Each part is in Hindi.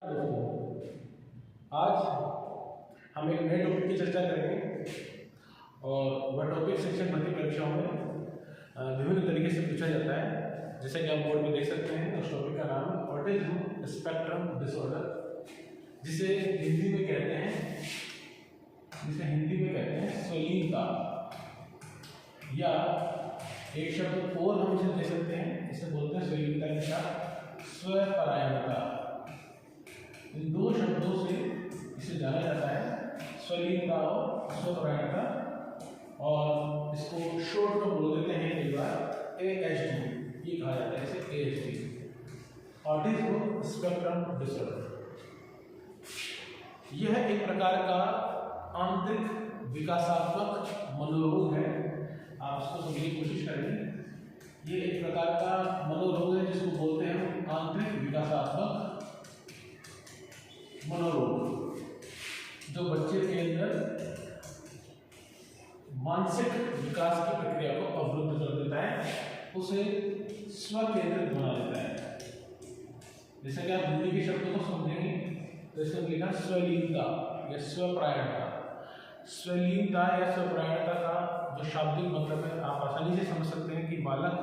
आज हम एक नए टॉपिक की चर्चा करेंगे और वह टॉपिक शिक्षक भर्ती परीक्षाओं में विभिन्न तरीके से पूछा जाता है। जैसे कि आप बोर्ड में देख सकते हैं, उस टॉपिक का नाम है ऑटिज्म स्पेक्ट्रम डिसऑर्डर, जिसे हिंदी में कहते हैं स्वलीनता, या एक शब्द और हम इसे दे सकते हैं, इसे बोलते हैं स्वलीनता के साथ स्वपरायणता। इन दो शब्दों से इसे जाना जाता है, स्वलीनता और स्वपरायणता, और इसको शॉर्ट में बोल देते हैं कई बार ASD, ये कहा जाता है इसे ASD, ऑटिज्म स्पेक्ट्रम डिसऑर्डर। यह एक प्रकार का आंतरिक विकासात्मक मनोरोग है। आप इसको समझने की कोशिश करेंगे। ये एक प्रकार का मनोरोग है जिसको बोलते हैं आंतरिक विकासात्मक मनोरोग, जो बच्चे के अंदर मानसिक विकास की प्रक्रिया को अवरुद्ध कर देता है, उसे स्वकेंद्रित बना देता है। जैसे कि आप हिंदी के शब्दों को समझेंगे तो इसमें लिखा स्वलीनता या स्वपरायणता। स्वलीनता या स्वपरायणता का जो शाब्दिक मतलब है, आप आसानी से समझ सकते हैं कि बालक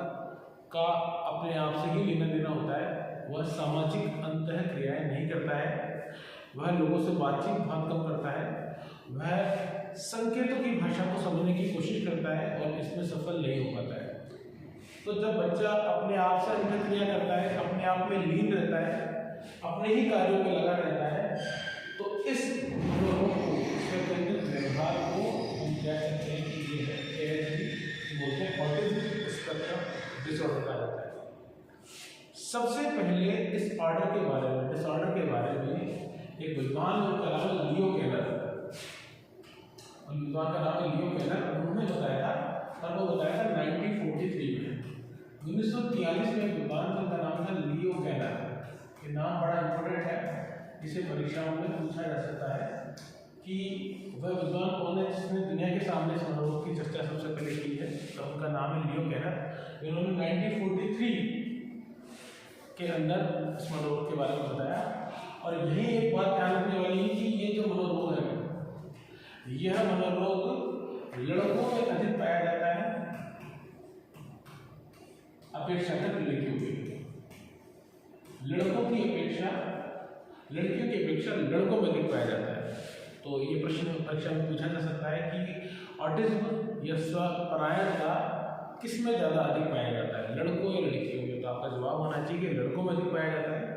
का अपने आप से ही लेना देना होता है। वह सामाजिक अंतः क्रियाएं नहीं करता है, वह लोगों से बातचीत बहुत कम करता है, वह संकेतों की भाषा को समझने की कोशिश करता है और इसमें सफल नहीं हो पाता है। तो जब बच्चा अपने आप से अंतःक्रिया करता है, अपने आप में लीन रहता है, अपने ही कार्यों में लगा रहता है, तो इस मनोरोग को, स्वकेंद्रित व्यवहार को हम क्या कहते हैं कि ये है ASD, बोलते हैं ऑटिज्म स्पेक्ट्रम डिसऑर्डर कहा जाता है। सबसे पहले इस ऑर्डर के बारे में, डिसऑर्डर के बारे में एक विद्वान का नाम है लियो केलर, उन्होंने बताया था, और वो बताया था 1943 में। 1943 में एक विद्वान का नाम था लियो केलर। ये नाम बड़ा इंपॉर्टेंट है, इसे परीक्षाओं में पूछा जा सकता है कि वह विद्वान कौन है जिसने दुनिया के सामने इस मनोरोग की चर्चा सबसे पहले की है। तो उनका नाम है लियो केलर। इन्होंने 1943 के अंदर इस मनोरोग के बारे में बताया। और यही एक बात ध्यान रखने वाली है कि ये जो मनोरोग है, यह मनोरोग लड़कों में अधिक पाया जाता है अपेक्षाकृत लड़कियों के। लड़कियों की अपेक्षा लड़कों में अधिक पाया जाता है। तो ये प्रश्न परीक्षा में पूछा जा सकता है कि ऑटिज्म या स्वपरायणता किस में ज़्यादा अधिक पाया जाता है, लड़कों या लड़कियों में? तो आपका जवाब होना चाहिए कि लड़कों में अधिक पाया जाता है।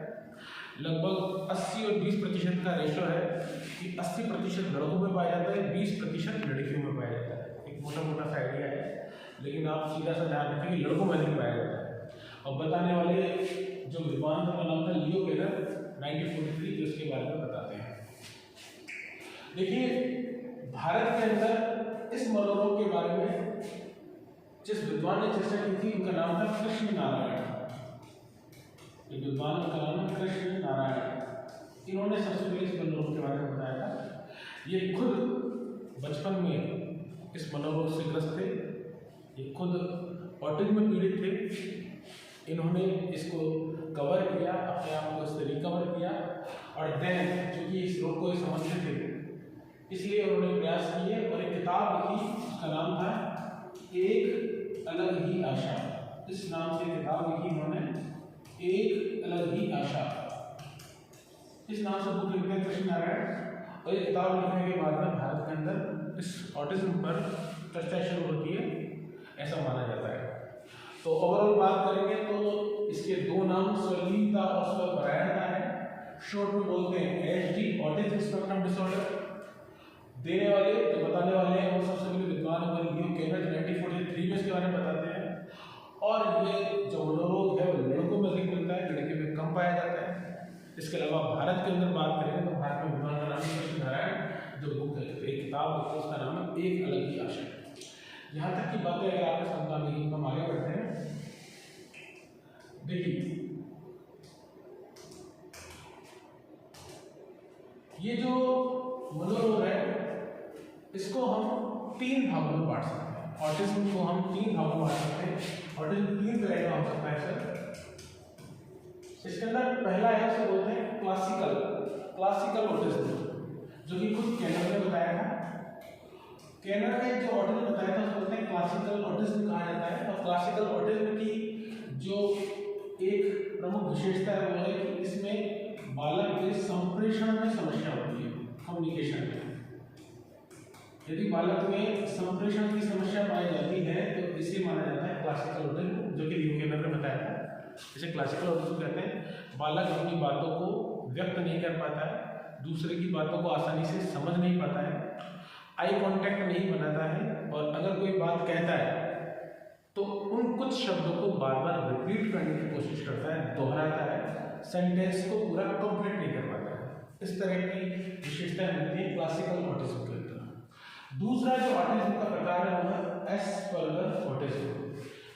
लगभग 80 और 20% का रेशो है कि 80% लड़कों में पाया जाता है, 20% लड़कियों में पाया जाता है। एक मोटा सा आइडिया है, लेकिन आप सीधा सा ध्यान रखें कि लड़कों में अधिक पाया जाता है। और बताने वाले जो विद्वान का नाम था लियो केलर, 1943, उसके बारे में बताते हैं। देखिए, भारत के अंदर इस मनोरोग के बारे में जिस विद्वान ने चर्चा की थी, उनका नाम था कृष्ण नारायण। एक विद्वान का नाम है कृष्ण नारायण। इन्होंने सबसे पहले इस मनोरोग के बारे में बताया था। ये खुद बचपन में इस मनोरोग से ग्रस्त थे, ये खुद ऑटिज्म में पीड़ित थे। इन्होंने इसको कवर किया, अपने आप को इससे रिकवर किया, और देन चूँकि इस रोग को समझते थे, इसलिए उन्होंने प्रयास किए और एक किताब लिखी, उसका नाम था एक अलग ही आशा। इस नाम से किताब लिखी उन्होंने, एक अलग ही आशा। इस नाम से बुक लिखते हैं कृष्ण नारायण। और ये किताब लिखने के बाद में भारत के अंदर इस ऑटिज्म पर चर्चा शुरू होती है, ऐसा माना जाता है। तो ओवरऑल बात करेंगे तो इसके दो नाम स्वलीनता और स्वपरायणता है। शॉर्ट में बोलते हैं ASD, ऑटिज्म स्पेक्ट्रम डिसऑर्डर। देने वाले, जो बताने वाले हैं, वो सबसे पहले विद्वान लियो केलर 1943 में इसके बारे में बताते हैं। और ये जो मनोरोग है वो लड़कों में अधिक मिलता है, लड़के में कम पाया जाता है। इसके अलावा भारत के अंदर बात करें तो भारत में विद्वान का नाम है कृष्ण नारायण, जो बुक है, एक किताब है, उसका नाम है एक अलग ही आशा। यहाँ तक की बातें अगर आपको समझा नहीं, हम आगे बढ़ते हैं। देखिए, ये जो मनोरोग है, इसको हम 3 भागों में बांट सकते हैं। ऑटिज्म को हम 3 भागों में बांट सकते हैं। ऑटिज्म 3 तरह का हो सकता है सर। इसके अंदर पहला है, उसे बोलते हैं क्लासिकल स्कैनर ने जो ऑटिज्म बताया था उसको बोलते हैं क्लासिकल ऑटिज्म कहा जाता है। और क्लासिकल ऑटिज्म की जो एक प्रमुख विशेषता है वो है कि इसमें बालक के संप्रेषण में समस्या होती है, कम्युनिकेशन में। यदि बालक में संप्रेषण की समस्या पाई जाती है तो इसे माना जाता है क्लासिकल ऑटिज्म, जो कि ल्यूकेनर ने बताया था। इसे क्लासिकल ऑटिज्म कहते हैं। बालक अपनी बातों को व्यक्त नहीं कर पाता है, दूसरे की बातों को आसानी से समझ नहीं पाता है, आई कांटेक्ट नहीं बनाता है, और अगर कोई बात कहता है तो उन कुछ शब्दों को बार बार रिपीट करने की कोशिश करता है, दोहराता है, सेंटेंस को पूरा कंप्लीट नहीं कर पाता है। इस तरह की विशेषताएं मिलती है क्लासिकल ऑटिज्म के अंदर। दूसरा जो ऑटिज्म का प्रकार है वो है एस्पर्गर ऑटिज्म।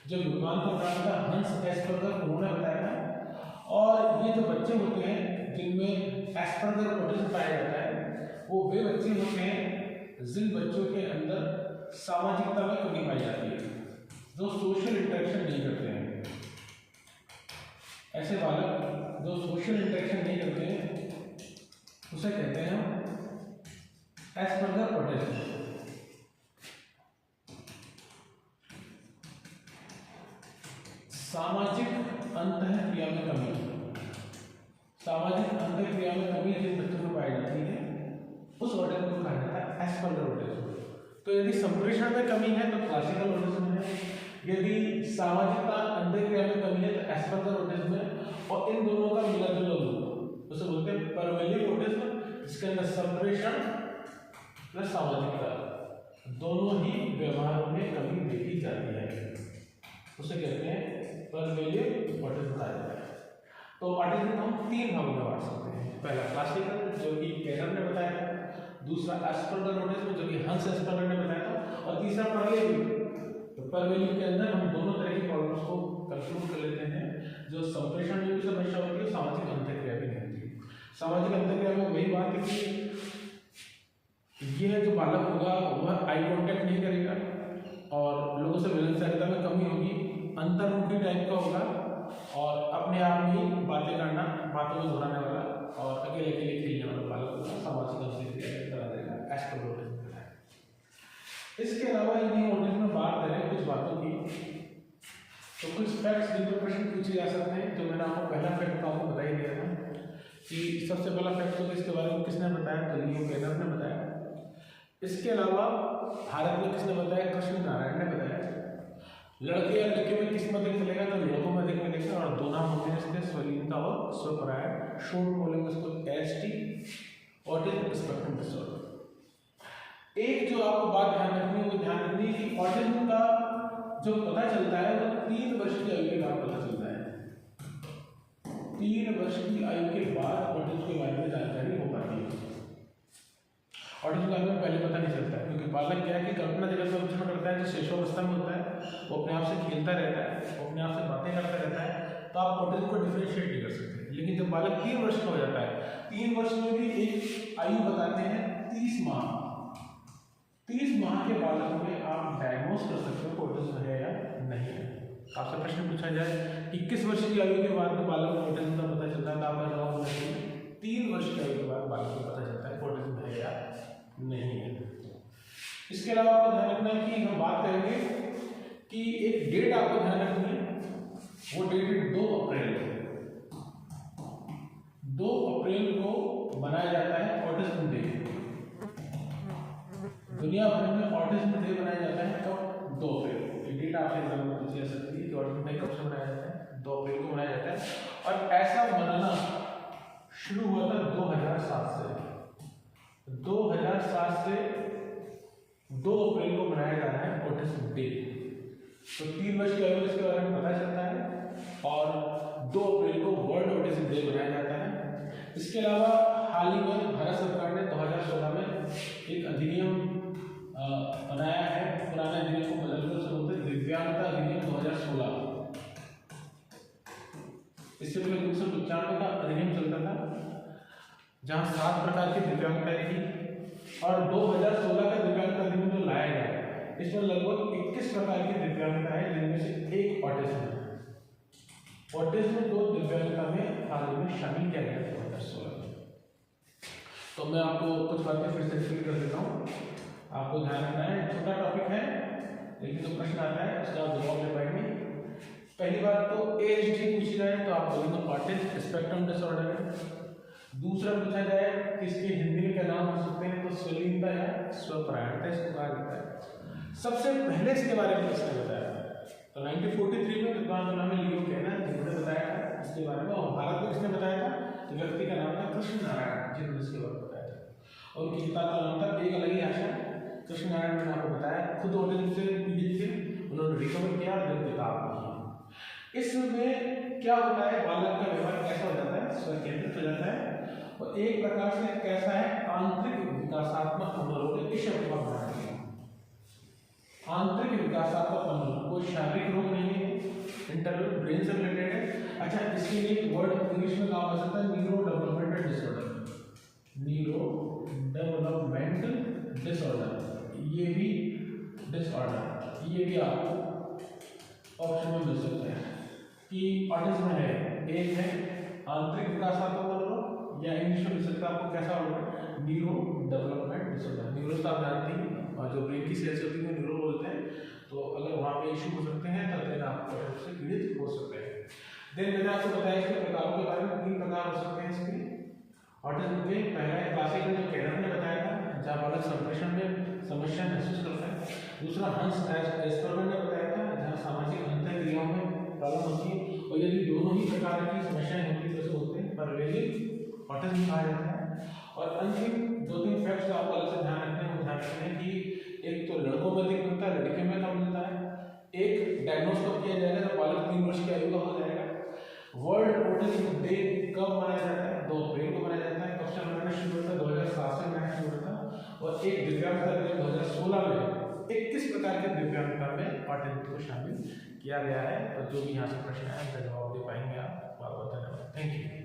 जो विद्वान का नाम था हंस एस्पर्गर, उन्होंने बताया था। और ये जो बच्चे होते हैं जिनमें एस्पर्गर ऑटिज्म पाया जाता है वो वे बच्चे होते हैं जिन बच्चों के अंदर सामाजिकता में कमी पाई जाती है, जो सोशल इंटरेक्शन नहीं करते हैं। ऐसे बालक जो सोशल इंटरेक्शन नहीं करते हैं उसे कहते हैं एस्पर्गर ऑटिज्म। सामाजिक अंतःक्रिया में कमी, सामाजिक अंतःक्रिया में कमी जिन बच्चों में पाई जाती है उस ऑटिज्म को कहा जाता है एस्पर्गर ऑटिज्म। तो यदि संप्रेषण में कमी है तो क्लासिकल ऑटिज्म है, यदि सामाजिकता अंतःक्रिया में कमी है तो एस्पर्गर ऑटिज्म है। और इन दोनों का मिला जुला रूप उसे बोलते हैं परवेलिव ऑटिज्म, जिसके अंदर संप्रेषण प्लस सामाजिकता दोनों ही व्यवहार में कमी देखी जाती है, उसे कहते हैं परवेलिव ऑटिज्म कहा जाता है। तो ऑटिज्म को हम तीन भागों में बांट सकते हैं। पहला क्लासिकल, जो कि केनर ने बताया था, दूसरा एस्पर्गर ऑटिज्म, जो कि हंस एस्पर्गर ने बताया था, और तीसरा परवेलिव। तो परवेलिव के अंदर हम दोनों तरह की प्रॉब्लम्स को कंक्लूड कर लेते हैं, जो संप्रेषण में भी समस्या होती है, सामाजिक अंतःक्रिया भी नहीं होती है। सामाजिक अंतःक्रिया में वही बात है कि यह जो बालक होगा वह आई कांटेक्ट नहीं करेगा और लोगों से मिलनसारता में कमी होगी, अंतर्मुखी टाइप का होगा और अपने आप में ही बातें करना, बातों को दोहराने वाला और अकेले अकेले खेलने वाला बालक होगा, सामाजिक अंतःक्रिया करा देगा, एस्पर्गर ऑटिज्म है। इसके अलावा यदि ऑटिज्म में बात करें कुछ बातों की, तो कुछ फैक्ट्स जिन पर प्रश्न पूछे जा सकते हैं। जो मैंने आपको पहला फैक्ट तो आपको बता ही दिया था कि सबसे पहला फैक्ट तो इसके बारे में किसने बताया, तो ल्यूकेनर ने बताया। इसके अलावा भारत में किसने बताया, कृष्ण नारायण ने बताया। लड़के या लड़के में किस में अधिक मिलेगा, तो लड़कों में अधिक मिलेगा। और दो नाम होते हैं इसके, स्वलीनता और स्वपरायण। शॉर्ट बोलेंगे उसको एसटी, ऑटिज्म स्पेक्ट्रम डिसऑर्डर। एक जो आपको बात ध्यान रखनी है वो ध्यान रखनी है कि ऑटिज्म का जो पता चलता है वो 3 वर्ष की आयु के बाद पता चलता है। 3 वर्ष की आयु के बाद ऑटिज्म के बारे में जानकारी हो पाती है। ऑटिज्म के बारे में पहले पता नहीं चलता है, क्योंकि बालक क्या है कि कल्पना जगत में विचरण करता है, जो शिशुअवस्था में होता है, वो अपने आप से खेलता रहता है, वो अपने आप से बातें करता रहता है, तो आप ऑटिज्म को डिफरेंशिएट नहीं कर सकते। लेकिन जब बालक 3 वर्ष का हो जाता है, 3 वर्ष में भी एक आयु बताते हैं 30 माह। 30 माह के बालक में आप डायग्नोस कर सकते हो ऑटिज्म है या नहीं है। आपसे प्रश्न पूछा जाए कि किस वर्ष की आयु के बाद में बालक में ऑटिज्म का पता चलता है, तो आपका जवाब होना चाहिए 3 वर्ष की आयु के बाद बालक को पता चलता है ऑटिज्म है या नहीं है। इसके अलावा आपको ध्यान रखना है कि हम बात करेंगे कि एक डेट आपको ध्यान रखनी है, वो डेट है 2 अप्रैल। 2 अप्रैल को मनाया जाता है ऑटिज्म डे। दुनिया भर में ऑटिज्म डे मनाया जाता है कब, 2 अप्रैल को। ये डेट आपसे एग्जाम में पूछी जा सकती है कि ऑटिज्म डे कब से मनाया जाता है, 2 अप्रैल को मनाया जाता है। और ऐसा मनाना शुरू हुआ था 2007 से। 2007 से 2 अप्रैल को मनाया जा रहा है ऑटिज्म डे। तो 3 वर्ष की आयु में इसके बारे में पता चलता है और 2 अप्रैल को वर्ल्ड ऑटिज्म डे मनाया जाता है। इसके अलावा हाल ही में भारत सरकार ने 2016 में एक अधिनियम बनाया है, पुराने अधिनियम को बदलकर उसे बोलते हैं दिव्यांगता अधिनियम 2016। इससे पहले 1995 का अधिनियम चलता था जहां 7 प्रकार की दिव्यांगताएं थी, और 2016 का दिव्यांगता अधिनियम जो लाया गया इसमें लगभग 21 प्रकार की दिव्यांगता है, जिनमें से एक ऑटिज्म है। ऑटिज्म को दिव्यांगता में हाल में शामिल किया गया 2016 में। तो मैं आपको कुछ बातें फिर से रिपीट कर देता हूँ। आपको ध्यान रखना है, छोटा टॉपिक है लेकिन जो प्रश्न आता है उसका आप जवाब दे पाएंगे। पहली बात तो ASD पूछी जाए तो आप बोलेंगे ऑटिज्म स्पेक्ट्रम डिसऑर्डर है। दूसरा पूछा जाए कि इसके हिंदी में क्या नाम हो सकते हैं तो स्वलीनता या स्वपरायणता इसको कहा जाता है। सबसे पहले इसके बारे में किसने बताया था? तो 1943 में विद्वान का नाम है लियो केनर, जिन्होंने बताया था इसके बारे में। और भारत में किसने बताया था? तो व्यक्ति का नाम था कृष्ण नारायण, जिन्होंने इसके बारे में बताया था। और उनकी किताब का नाम था एक अलग ही आशा। कृष्ण नारायण मैंने आपको बताया, खुद ऑटिज्म से पीड़ित थे, उन्होंने रिकवर किया और किताब लिखी। इसमें क्या होता है, बालक का व्यवहार कैसा हो जाता है, स्वकेंद्रित हो जाता है और एक प्रकार से कैसा है, आंतरिक विकासात्मक अवरोध। इस शब्द का ध्यान रखिए, आंतरिक विकासात्मक अवरोध, कोई शारीरिक रोग नहीं है, इंटरनल ब्रेन से रिलेटेड है। अच्छा, इसके लिए एक वर्ड इंग्लिश में कहा जा सकता है neuro developmental disorder, neuro developmental disorder, ये भी डिसऑर्डर, ये भी आपको ऑप्शन में मिल सकते हैं कि ऑटिज्म है, एक है आंतरिक विकासात्मक अवरोध या इंग्लिश में मिल सकता है आपको कैसा होगा, न्यूरो डेवलपमेंट डिसऑर्डर। न्यूरो तो आप जानते हैं और जो ब्रेन की सेल्स होती है न्यूरो बोलते हैं, तो अगर वहाँ पे इशू हो सकते हैं तो फिर आप ऑटिज्म से पीड़ित हो सकते हैं। देन मैंने आपको बताया इसके प्रकारों के बारे में, 3 प्रकार हो सकते हैं इसके ऑटिज्म के। पहला है क्लासिकल, जो केनर ने बताया था, जहाँ बालक संप्रेषण में समस्या महसूस करता है। दूसरा हंस एस्पर्गर ने बताया था, जहाँ सामाजिक अंतर क्रियाओं में प्रॉब्लम होती है। और यदि दोनों ही प्रकार की समस्याएं होती तो होते हैं पर ऑटिज्म कहा जाता है। और अंतिम 2-3 फैक्ट्स आपको अलग से ध्यान रखने हैं, ध्यान रखते हैं कि एक तो लड़कों में अधिक मिलता है, लड़के में कम मिलता है। एक डायग्नोस कब किया जाएगा तो बालक 3 वर्ष की आयु का हो जाएगा। वर्ल्ड ऑटिज्म डे कब मनाया जाता है? 2 अप्रैल को मनाया जाता है। कब से मनाना शुरू होता है? 2007 से मनाना शुरू होता है। और एक दिव्यांगता दिन 2016 में 21 प्रकार के दिव्यांगता में ऑटिज्म को शामिल किया गया है। और जो भी यहाँ से प्रश्न है उनका जवाब दे पाएंगे आप। बहुत बहुत धन्यवाद, थैंक यू।